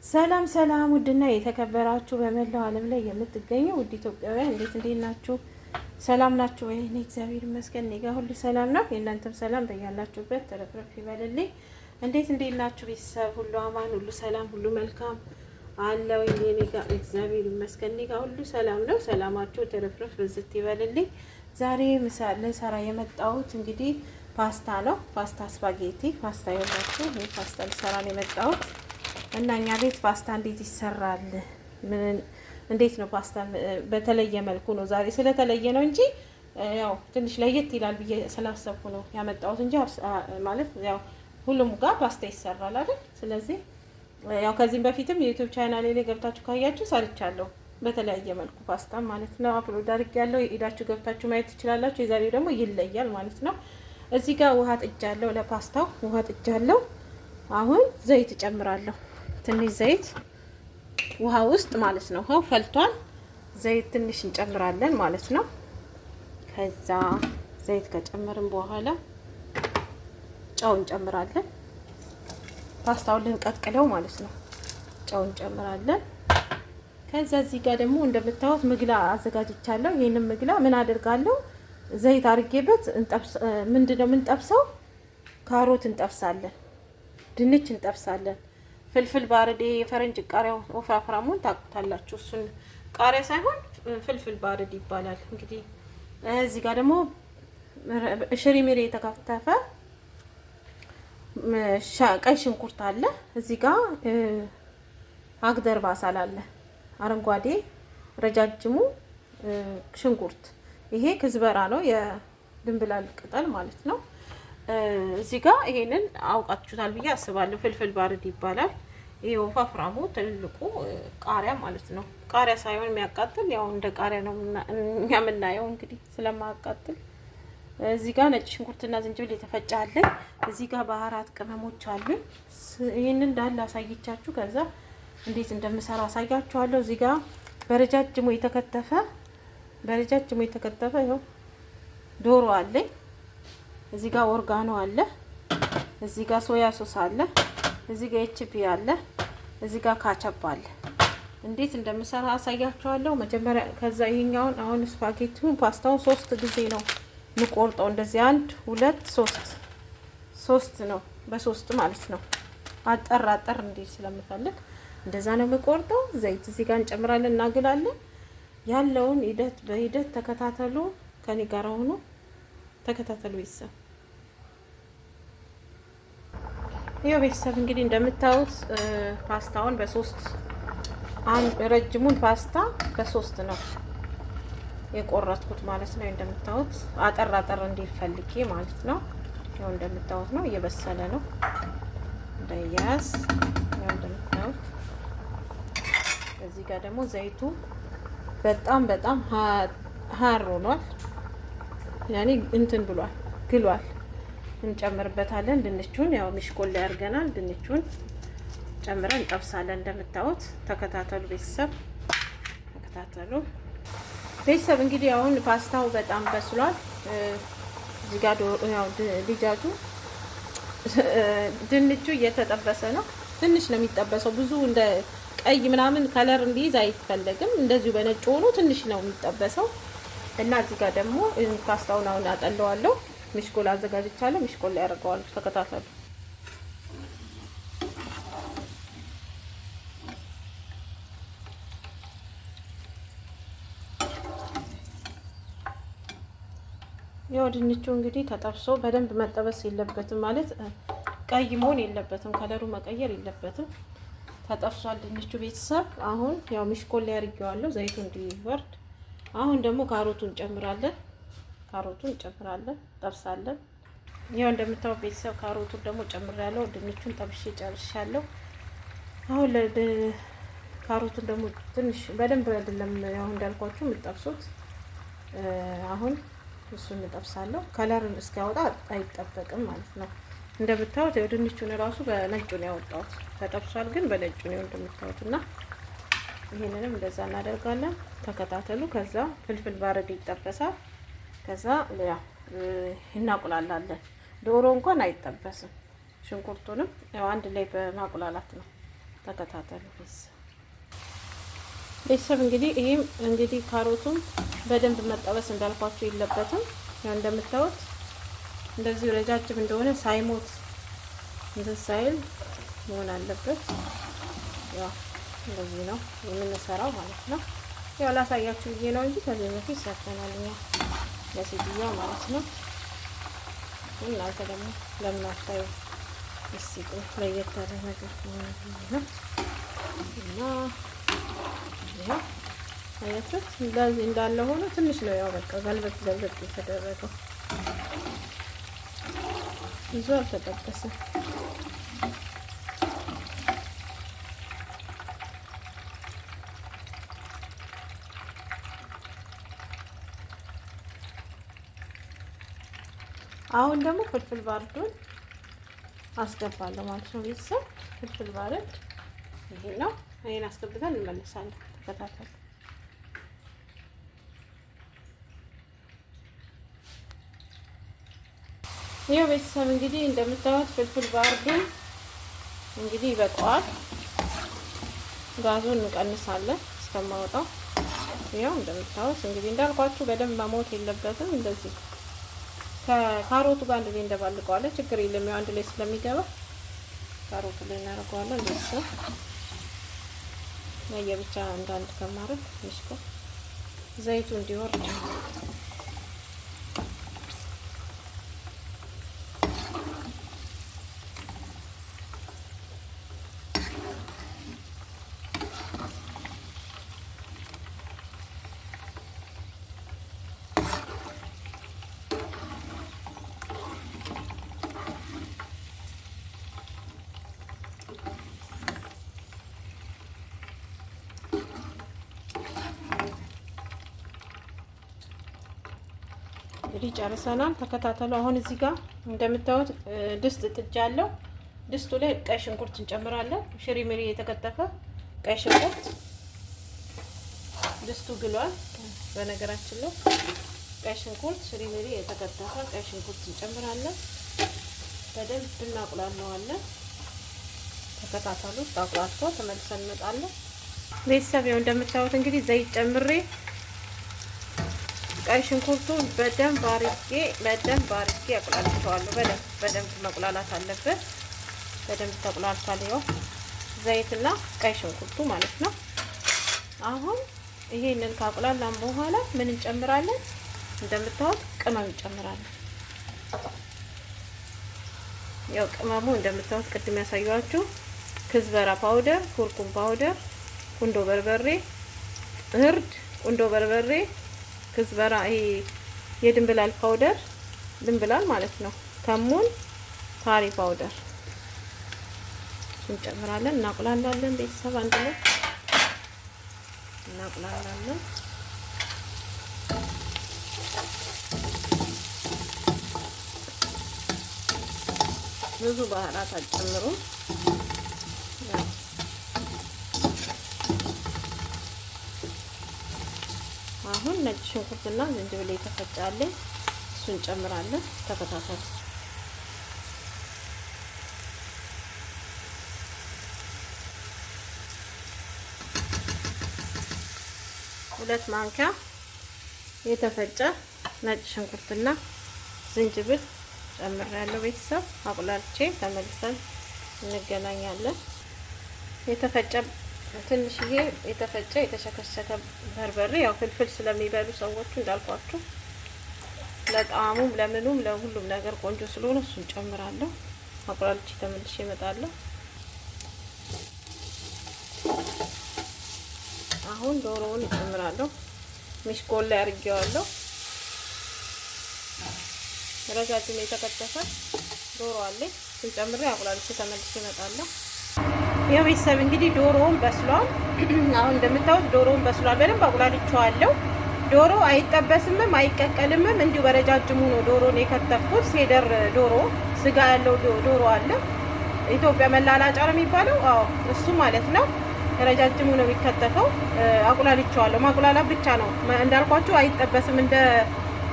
ሰላም ሰላም፣ ውድና የተከበራችሁ በመላው ዓለም ላይ የምትገኙ ውድ ኢትዮጵያውያን እንዴት ናችሁ? ሰላም ናችሁ ወይ? እኔ እግዚአብሔር ይመስገን እኔ ጋር ሁሉ ሰላም ነው። የእናንተም ሰላም በያላችሁበት ተረፍረፍ ይበልልኝ። እንዴት ናችሁ? ቤተሰብ ሁሉ አማን፣ ሁሉ ሰላም፣ ሁሉ መልካም አለው። እኔ ጋር እግዚአብሔር ይመስገን እኔ ጋር ሁሉ ሰላም ነው። ሰላማችሁ ተረፍረፍ በዝት ይበልልኝ። ዛሬ ልሰራ የመጣሁት እንግዲህ ፓስታ ነው። ፓስታ ስፓጌቲ ፓስታ ይወላችሁ። ይሄ ፓስታ ልሰራ ነው የመጣሁት እና እኛ ቤት ፓስታ እንዴት ይሰራል? እንዴት ነው ፓስታ በተለየ መልኩ ነው ዛሬ ስለተለየ ነው እንጂ ያው ትንሽ ለየት ይላል ብዬ ስላሰብኩ ነው ያመጣሁት እንጂ ማለት ያው ሁሉም ጋር ፓስታ ይሰራል አይደል? ስለዚህ ያው ከዚህም በፊትም የዩቲዩብ ቻናሌ ላይ ገብታችሁ ካያችሁ ሰርቻለሁ በተለያየ መልኩ ፓስታ ማለት ነው። አፕሎድ አድርጌያለሁ። ሄዳችሁ ገብታችሁ ማየት ትችላላችሁ። የዛሬው ደግሞ ይለያል ማለት ነው። እዚህ ጋር ውሃ ጥጃለሁ። ለፓስታው ውሃ ጥጃለሁ። አሁን ዘይት እጨምራለሁ። ትንሽ ዘይት ውሃ ውስጥ ማለት ነው። ውሃው ፈልቷል። ዘይት ትንሽ እንጨምራለን ማለት ነው። ከዛ ዘይት ከጨመርን በኋላ ጨው እንጨምራለን። ፓስታውን ልንቀቅለው ማለት ነው። ጨው እንጨምራለን። ከዛ እዚህ ጋር ደግሞ እንደምታዩት ምግላ አዘጋጅቻለሁ። ይሄንን ምግላ ምን አደርጋለሁ? ዘይት አድርጌበት ምንድነው የምንጠብሰው? ካሮት እንጠብሳለን፣ ድንች እንጠብሳለን፣ ፍልፍል ባርዴ የፈረንጅ ቃሪያው ወፍራፍራሙን ታውቁታላችሁ። እሱን ቃሪያ ሳይሆን ፍልፍል ባርዴ ይባላል። እንግዲህ እዚህ ጋር ደግሞ ሽሪሚሬ የተከተፈ ቀይ ሽንኩርት አለ። እዚህ ጋር አግደር ባሳል አለ፣ አረንጓዴ ረጃጅሙ ሽንኩርት። ይሄ ክዝበራ ነው፣ የድንብላል ቅጠል ማለት ነው። እዚህ ጋር ይሄንን አውቃችሁታል ብዬ አስባለሁ። ፍልፍል ባርድ ይባላል። ይሄ ወፋፍራሙ ትልቁ ቃሪያ ማለት ነው። ቃሪያ ሳይሆን የሚያቃጥል ያው እንደ ቃሪያ ነው የምናየው እንግዲህ ስለማያቃጥል። እዚህ ጋር ነጭ ሽንኩርትና ዝንጅብል የተፈጨ አለ። እዚህ ጋር ባህራት ቅመሞች አሉ። ይሄንን እንዳለ አሳይቻችሁ ከዛ እንዴት እንደምሰራ አሳያችኋለሁ። እዚህ ጋር በረጃጅሙ የተከተፈ ይኸው ዶሮ አለኝ። እዚህ ጋር ኦርጋኖ አለ። እዚህ ጋር ሶያ ሶስ አለ። እዚህ ጋር ኤችፒ አለ። እዚህ ጋር ካቸፕ አለ። እንዴት እንደምሰራ አሳያችኋለሁ መጀመሪያ። ከዛ ይሄኛውን አሁን ስፓጌቲውን ፓስታውን 3 ጊዜ ነው የምቆርጠው። እንደዚህ 1 2 3 ነው፣ በ3 ማለት ነው። አጠር እንዴት ስለምፈልግ እንደዛ ነው የምቆርጠው። ዘይት እዚህ ጋር እንጨምራለን፣ እናግላለን። ያለውን በሂደት ተከታተሉ። ከኔ ጋር ሆኖ ተከታተሉ ቤተሰብ። ይሄው ቤተሰብ እንግዲህ እንደምታዩት ፓስታውን ረጅሙን ፓስታ በ3 ነው የቆረጥኩት ማለት ነው። እንደምታዩት አጠር እንዲፈልጌ ማለት ነው። ያው እንደምታዩት ነው፣ እየበሰለ ነው እንዳያያዝ። ያው እንደምታዩት እዚህ ጋር ደግሞ ዘይቱ በጣም ሀር ሆኗል። ያኔ እንትን ብሏል፣ ግሏል። እንጨምርበታለን ድንቹን። ያው ሚሽኮል ላይ አድርገናል። ድንቹን ጨምረን እንጠብሳለን። እንደምታዩት ተከታተሉ ቤተሰብ፣ ተከታተሉ ቤተሰብ። እንግዲህ አሁን ፓስታው በጣም በስሏል። እዚህ ጋር ያው ዲጃጁ ድንቹ እየተጠበሰ ነው። ትንሽ ነው የሚጠበሰው፣ ብዙ እንደ ቀይ ምናምን ከለር እንዲይዝ አይፈለግም። እንደዚሁ በነጭ ሆኖ ትንሽ ነው የሚጠበሰው። እና እዚህ ጋር ደግሞ ፓስታውን አሁን አጠለዋለሁ። ሚሽኮል አዘጋጅቻለሁ። ሚሽኮል ላይ አደርገዋለሁ። ተከታተሉ። ያው ድንቹ እንግዲህ ተጠብሶ በደንብ መጠበስ የለበትም ማለት ቀይ መሆን የለበትም፣ ከለሩ መቀየር የለበትም። ተጠብሷል ድንቹ ቤተሰብ። አሁን ያው ሚሽኮል ላይ አድርጌዋለሁ ዘይቱ እንዲወርድ። አሁን ደግሞ ካሮቱን እንጨምራለን። ጠብሳለን። ያው እንደምታው ቤተሰብ ካሮቱን ደግሞ ጨምሬያለሁ። ድንቹን ጠብሼ ጨርሻለሁ። አሁን ካሮቱን ደግሞ ትንሽ በደንብ አይደለም ያው እንዳልኳችሁ የምጠብሱት። አሁን እሱን እንጠብሳለሁ። ከለርን እስኪያወጣ አይጠበቅም ማለት ነው። እንደምታዩት ያው ድንቹን ራሱ በነጩ ነው ያወጣሁት። ተጠብሷል ግን በነጩ ነው እንደምታዩትና ይሄንንም እንደዛ እናደርጋለን። ተከታተሉ። ከዛ ፍልፍል ባርድ ይጠበሳል። ከዛ ያው እናቁላላለን። ዶሮ እንኳን አይጠበስም። ሽንኩርቱንም ያው አንድ ላይ በማቁላላት ነው ተከታተሉ ቤተሰብ። እንግዲህ ይሄም እንግዲህ ካሮቱም በደንብ መጠበስ እንዳልኳችሁ የለበትም። ያው እንደምታዩት እንደዚህ ረጃጅም እንደሆነ ሳይሞት እንትን ሳይል መሆን አለበት። ያው እንደዚህ ነው የምንሰራው ማለት ነው። ያው ላሳያችሁ ብዬ ነው እንጂ ከዚህ በፊት ሰርተናል እኛ ለሴትዮዋ ማለት ነው። እናንተ ደግሞ ለምን አታዩ? እስኪ ለየት ያለ ነገር ነው እና ያው አያችሁት እንደዚህ እንዳለ ሆኖ ትንሽ ነው ያው በቃ ገልበጥ የተደረገው ብዙ አልተጠበሰም። አሁን ደግሞ ፍልፍል ባርዱን አስገባለሁ ማለት ነው ቤተሰብ። ፍልፍል ባርድ ይሄ ነው። ይሄን አስገብተን እንመለሳለን። ተከታተሉ። ይሄው ቤተሰብ እንግዲህ እንደምታዩት ፍልፍል ባርዱ እንግዲህ ይበቃዋል። ጋዙን እንቀንሳለን እስከማወጣው። ይሄው እንደምታዩት እንግዲህ እንዳልኳችሁ በደንብ መሞት የለበትም። እንደዚህ ከካሮቱ ጋር አንድ ላይ እንደባልቀዋለን። ችግር የለም ያው አንድ ላይ ስለሚገባ ካሮቱ ላይ እናደርገዋለን። እንደዚህ ለየብቻ አንዳንድ ከማረግ ትንሽ ዘይቱ እንዲወርድ እንግዲህ ጨርሰናል። ተከታተሉ። አሁን እዚህ ጋር እንደምታዩት ድስት ጥጃለሁ። ድስቱ ላይ ቀይ ሽንኩርት እንጨምራለን። ሽሪምሪ የተከተፈ ቀይ ሽንኩርት። ድስቱ ግሏል። በነገራችን ላይ ቀይ ሽንኩርት ሽሪምሪ የተከተፈ ቀይ ሽንኩርት እንጨምራለን። በደንብ እናቁላለዋለን። ተከታተሉ። ታቁላልቶ ተመልሰን እንመጣለን። ቤተሰብ ያው እንደምታዩት እንግዲህ ዘይት ጨምሬ ቀይ ሽንኩርቱን በደንብ አርጌ አቁላልቸዋለሁ። በደንብ መቁላላት አለበት። በደንብ ተቁላልቷል። ይኸው ዘይትና ቀይ ሽንኩርቱ ማለት ነው። አሁን ይሄንን ካቁላላን በኋላ ምን እንጨምራለን? እንደምታዩት ቅመም እንጨምራለን። ያው ቅመሙ እንደምታዩት ቅድም ያሳያችሁ ክዝበራ ፓውደር፣ ኩርኩም ፓውደር፣ ቁንዶ በርበሬ፣ እርድ፣ ቁንዶ በርበሬ፣ ክዝበራ፣ ይሄ የድንብላል ፓውደር ድንብላል ማለት ነው። ከሙን፣ ካሪ ፓውደር እንጨምራለን። እናቁላላለን። ቤተሰብ አንድ ላይ እናቁላላለን። ብዙ ባህራት አጨምሩም። አሁን ነጭ ሽንኩርትና ዝንጅብል የተፈጫለን እሱን ጨምራለን። ተከታተሉ። ሁለት ማንኪያ የተፈጨ ነጭ ሽንኩርትና ዝንጅብል ጨምራለሁ። ቤተሰብ አቁላልቼ ተመልሰን እንገናኛለን። የተፈጨ ትንሽዬ የተፈጨ የተሸከሸከ በርበሬ፣ ያው ፍልፍል ስለሚበሉ ሰዎቹ እንዳልኳችሁ ለጣዕሙም ለምኑም ለሁሉም ነገር ቆንጆ ስለሆነ እሱን ጨምራለሁ። አቁላልቼ ተመልሼ እመጣለሁ። አሁን ዶሮውን እጨምራለሁ። ሚሽኮል ላይ አድርጌዋለሁ። ረጃጅም የተከተፈ ዶሮ አለኝ። እሱን ጨምሬ አቁላልቼ ተመልሼ እመጣለሁ። ያው ቤተሰብ እንግዲህ ዶሮውን በስሏል። አሁን እንደምታዩት ዶሮውን በስሏል። በደንብ አቁላልቼዋለሁ። ዶሮ አይጠበስምም አይቀቀልምም፣ እንዲሁ በረጃጅሙ ነው ዶሮን የከተፍኩት። ሴደር ዶሮ ስጋ ያለው ዶሮ አለ። ኢትዮጵያ መላላጫ ነው የሚባለው። አዎ እሱ ማለት ነው። ረጃጅሙ ነው የሚከተፈው። አቁላልቼዋለሁ። ማቁላላት ብቻ ነው እንዳልኳችሁ፣ አይጠበስም። እንደ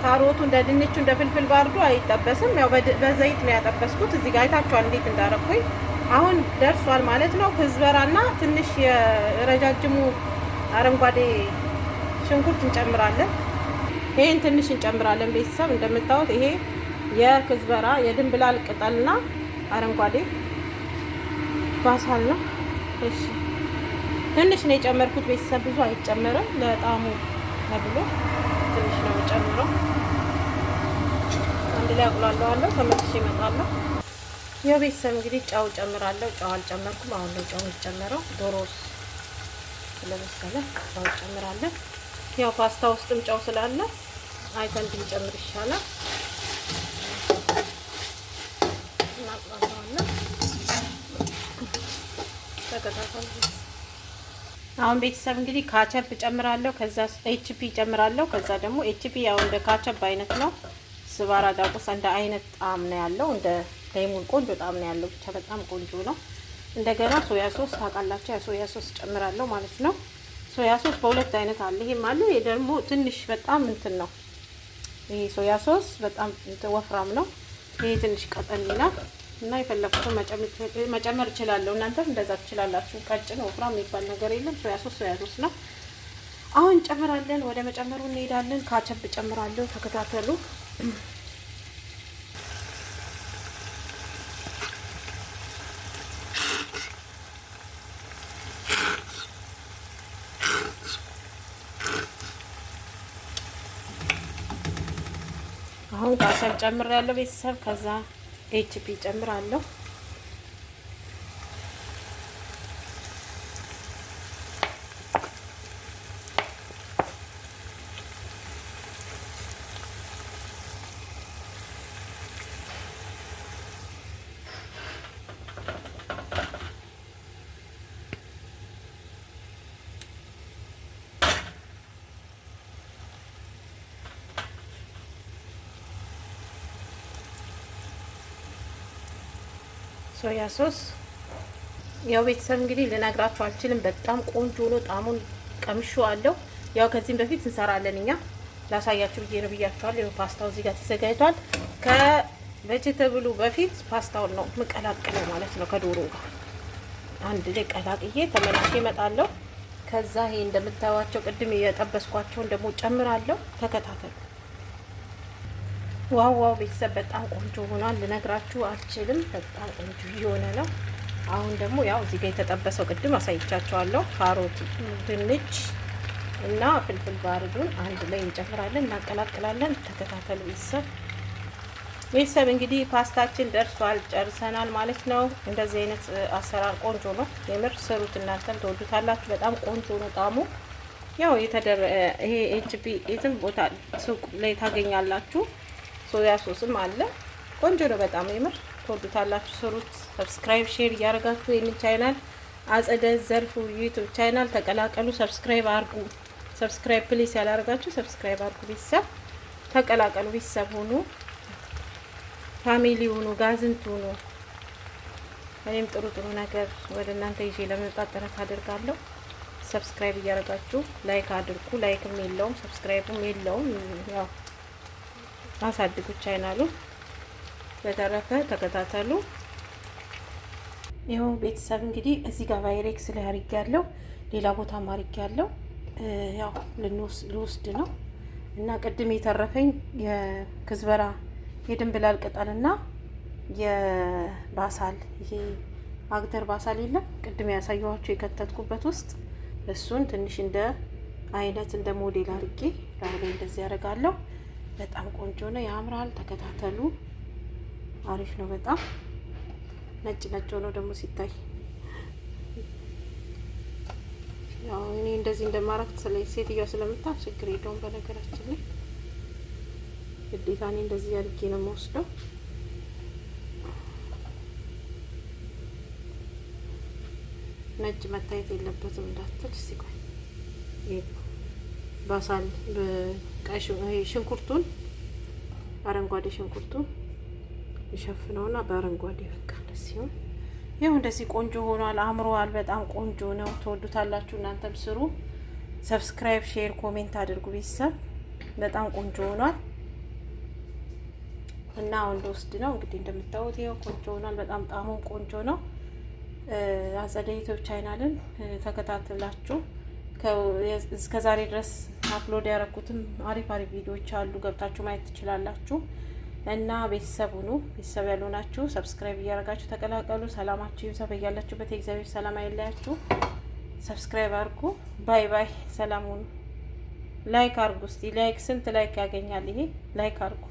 ካሮቱ እንደ ድንቹ እንደ ፍልፍል ባርዱ አይጠበስም። ያው በዘይት ነው ያጠበስኩት። እዚህ ጋር አይታችኋል እንዴት እንዳረኩኝ። አሁን ደርሷል ማለት ነው። ክዝበራና ትንሽ የረጃጅሙ አረንጓዴ ሽንኩርት እንጨምራለን። ይሄን ትንሽ እንጨምራለን። ቤተሰብ እንደምታዩት ይሄ የክዝበራ የድንብላል ቅጠልና አረንጓዴ ባሳል ነው። እሺ ትንሽ ነው የጨመርኩት ቤተሰብ፣ ብዙ አይጨመርም። ለጣዕሙ ተብሎ ትንሽ ነው የጨምረው። አንድ ላይ አቁላለዋለሁ። ተመልሼ እመጣለሁ። ያው ቤተሰብ እንግዲህ ጨው ጨምራለሁ። ጨው አልጨመርኩም። አሁን ነው ጨው የሚጨመረው። ዶሮ ስለበሰለ ጨው ጨምራለን። ያው ፓስታ ውስጥም ጨው ስላለ አይተን ብንጨምር ይሻላል። እናቁላለዋለን። ተከታተሉ። አሁን ቤተሰብ እንግዲህ ካቸፕ ጨምራለሁ። ከዛ ኤችፒ ጨምራለሁ። ከዛ ደግሞ ኤችፒ ያው እንደ ካቸፕ አይነት ነው። ስባራ ዳቁስ እንደ አይነት ጣዕም ነው ያለው። እንደ ሌሙን ቆንጆ ጣዕም ነው ያለው። ብቻ በጣም ቆንጆ ነው። እንደገና ሶያ ሶስ ታውቃላችሁ፣ የሶያ ሶስ ጨምራለሁ ማለት ነው። ሶያ ሶስ በሁለት አይነት አለ። ይሄም አለ። ይሄ ደግሞ ትንሽ በጣም እንትን ነው። ይሄ ሶያ ሶስ በጣም ወፍራም ነው። ይሄ ትንሽ ቀጠን ይላል እና የፈለኩትን መጨመር እችላለሁ። እናንተም እንደዛ ትችላላችሁ። ቀጭን ወፍራም የሚባል ነገር የለም። ሶያ ሶስ ነው። አሁን ጨምራለን። ወደ መጨመሩ እንሄዳለን። ካቸፕ ጨምራለሁ። ተከታተሉ። አሁን ካቸፕ ጨምራለሁ ቤተሰብ። ከዛ ኤችፒ ጨምራለሁ። ሶያ ሶስ ያው ቤተሰብ እንግዲህ ልነግራችሁ አልችልም። በጣም ቆንጆ ነው። ጣዕሙን ቀምሼዋለሁ። ያው ከዚህም በፊት እንሰራለን እኛ። ላሳያችሁ ብዬ ነው ብያችኋለሁ። ፓስታው እዚህ ጋር ተዘጋጅቷል። ከቬጂተብሉ በፊት ፓስታውን ነው የምቀላቅለው ማለት ነው። ከዶሮ ጋር አንድ ላይ ቀላቅዬ ተመልሼ እመጣለሁ። ከዛ ይሄ እንደምታዩዋቸው ቅድም የጠበስኳቸውን ደግሞ ጨምራለሁ። ተከታተሉ። ዋው ዋው ቤተሰብ በጣም ቆንጆ ሆኗል። ልነግራችሁ አልችልም። በጣም ቆንጆ እየሆነ ነው። አሁን ደግሞ ያው እዚህ ጋር የተጠበሰው ቅድም አሳይቻቸዋለሁ። ካሮት፣ ድንች እና ፍልፍል ባርዱን አንድ ላይ እንጨምራለን፣ እናቀላቅላለን። ተከታተሉ ቤተሰብ እንግዲህ ፓስታችን ደርሷል። ጨርሰናል ማለት ነው። እንደዚህ አይነት አሰራር ቆንጆ ነው። የምር ስሩት፣ እናንተም ተወዱታላችሁ። በጣም ቆንጆ ነው ጣዕሙ። ያው ይሄ ኤችፒ የትም ቦታ ሱቅ ላይ ታገኛላችሁ። ሶያ ሶስም አለ። ቆንጆ ነው በጣም የምር ተወዱታላችሁ። ስሩት። ሰብስክራይብ ሼር እያደረጋችሁ ይህንን ቻናል አጸደ ዘርፉ ዩቲዩብ ቻናል ተቀላቀሉ። ሰብስክራይብ አርጉ። ሰብስክራይብ ፕሊስ ያላደረጋችሁ ሰብስክራይብ አርጉ። ቤተሰብ ተቀላቀሉ። ቤተሰብ ሁኑ፣ ፋሚሊ ሁኑ፣ ጋዝንት ሁኑ። እኔም ጥሩ ጥሩ ነገር ወደ እናንተ ይዤ ለመምጣት ጥረት አደርጋለሁ። ሰብስክራይብ እያደረጋችሁ ላይክ አድርጉ። ላይክም የለውም ሰብስክራይብም የለውም። ያው አሳድጉ ቻናሉ። በተረፈ ተከታተሉ። ይኸው ቤተሰብ እንግዲህ እዚህ ጋር ቫይሬክስ ላይ አድርጌያለሁ፣ ሌላ ቦታ አድርጌያለሁ። ያው ልወስድ ነው እና ቅድም የተረፈኝ የክዝበራ የድንብላል ቅጠልና የባሳል ይሄ አግተር ባሳል የለም ቅድም ያሳየኋችሁ የከተትኩበት ውስጥ እሱን ትንሽ እንደ አይነት እንደ ሞዴል አድርጌ ላይ እንደዚህ ያደርጋለሁ። በጣም ቆንጆ ነው፣ ያምራል። ተከታተሉ። አሪፍ ነው በጣም ነጭ ነጭ ሆኖ ደግሞ ሲታይ ያው እኔ እንደዚህ እንደማረግ ሴትዮዋ ስለምታውቅ ችግር የለውም። በነገራችን ላይ ግዴታ እኔ እንደዚህ አድርጌ ነው የምወስደው። ነጭ መታየት የለበትም እንዳትል። ሲቆይ ባሳል በቀይ ሽንኩርቱን አረንጓዴ ሽንኩርቱን ይሸፍነውና በአረንጓዴ ፍቃድ ሲሆን ይኸው እንደዚህ ቆንጆ ሆኗል። አምሮዋል። በጣም ቆንጆ ነው። ተወዱታላችሁ። እናንተም ስሩ። ሰብስክራይብ፣ ሼር፣ ኮሜንት አድርጉ። ቤተሰብ በጣም ቆንጆ ሆኗል እና አሁን ልወስድ ነው እንግዲህ እንደምታዩት ይኸው ቆንጆ ሆኗል። በጣም ጣዕሙ ቆንጆ ነው። አጸደ ዩቲዩብ ቻናልን ተከታትላችሁ እስከ ዛሬ ድረስ አፕሎድ ያደረኩትም አሪፍ ቪዲዮዎች አሉ፣ ገብታችሁ ማየት ትችላላችሁ። እና ቤተሰብ ሁኑ። ቤተሰብ ያልሆናችሁ ሰብስክራይብ እያደረጋችሁ ተቀላቀሉ። ሰላማችሁ ይብዛ በያላችሁበት። የእግዚአብሔር ሰላም አይለያችሁ። ሰብስክራይብ አድርጉ። ባይ ባይ። ሰላም ሁኑ። ላይክ አድርጉ። እስቲ ላይክ ስንት ላይክ ያገኛል ይሄ? ላይክ አድርጉ።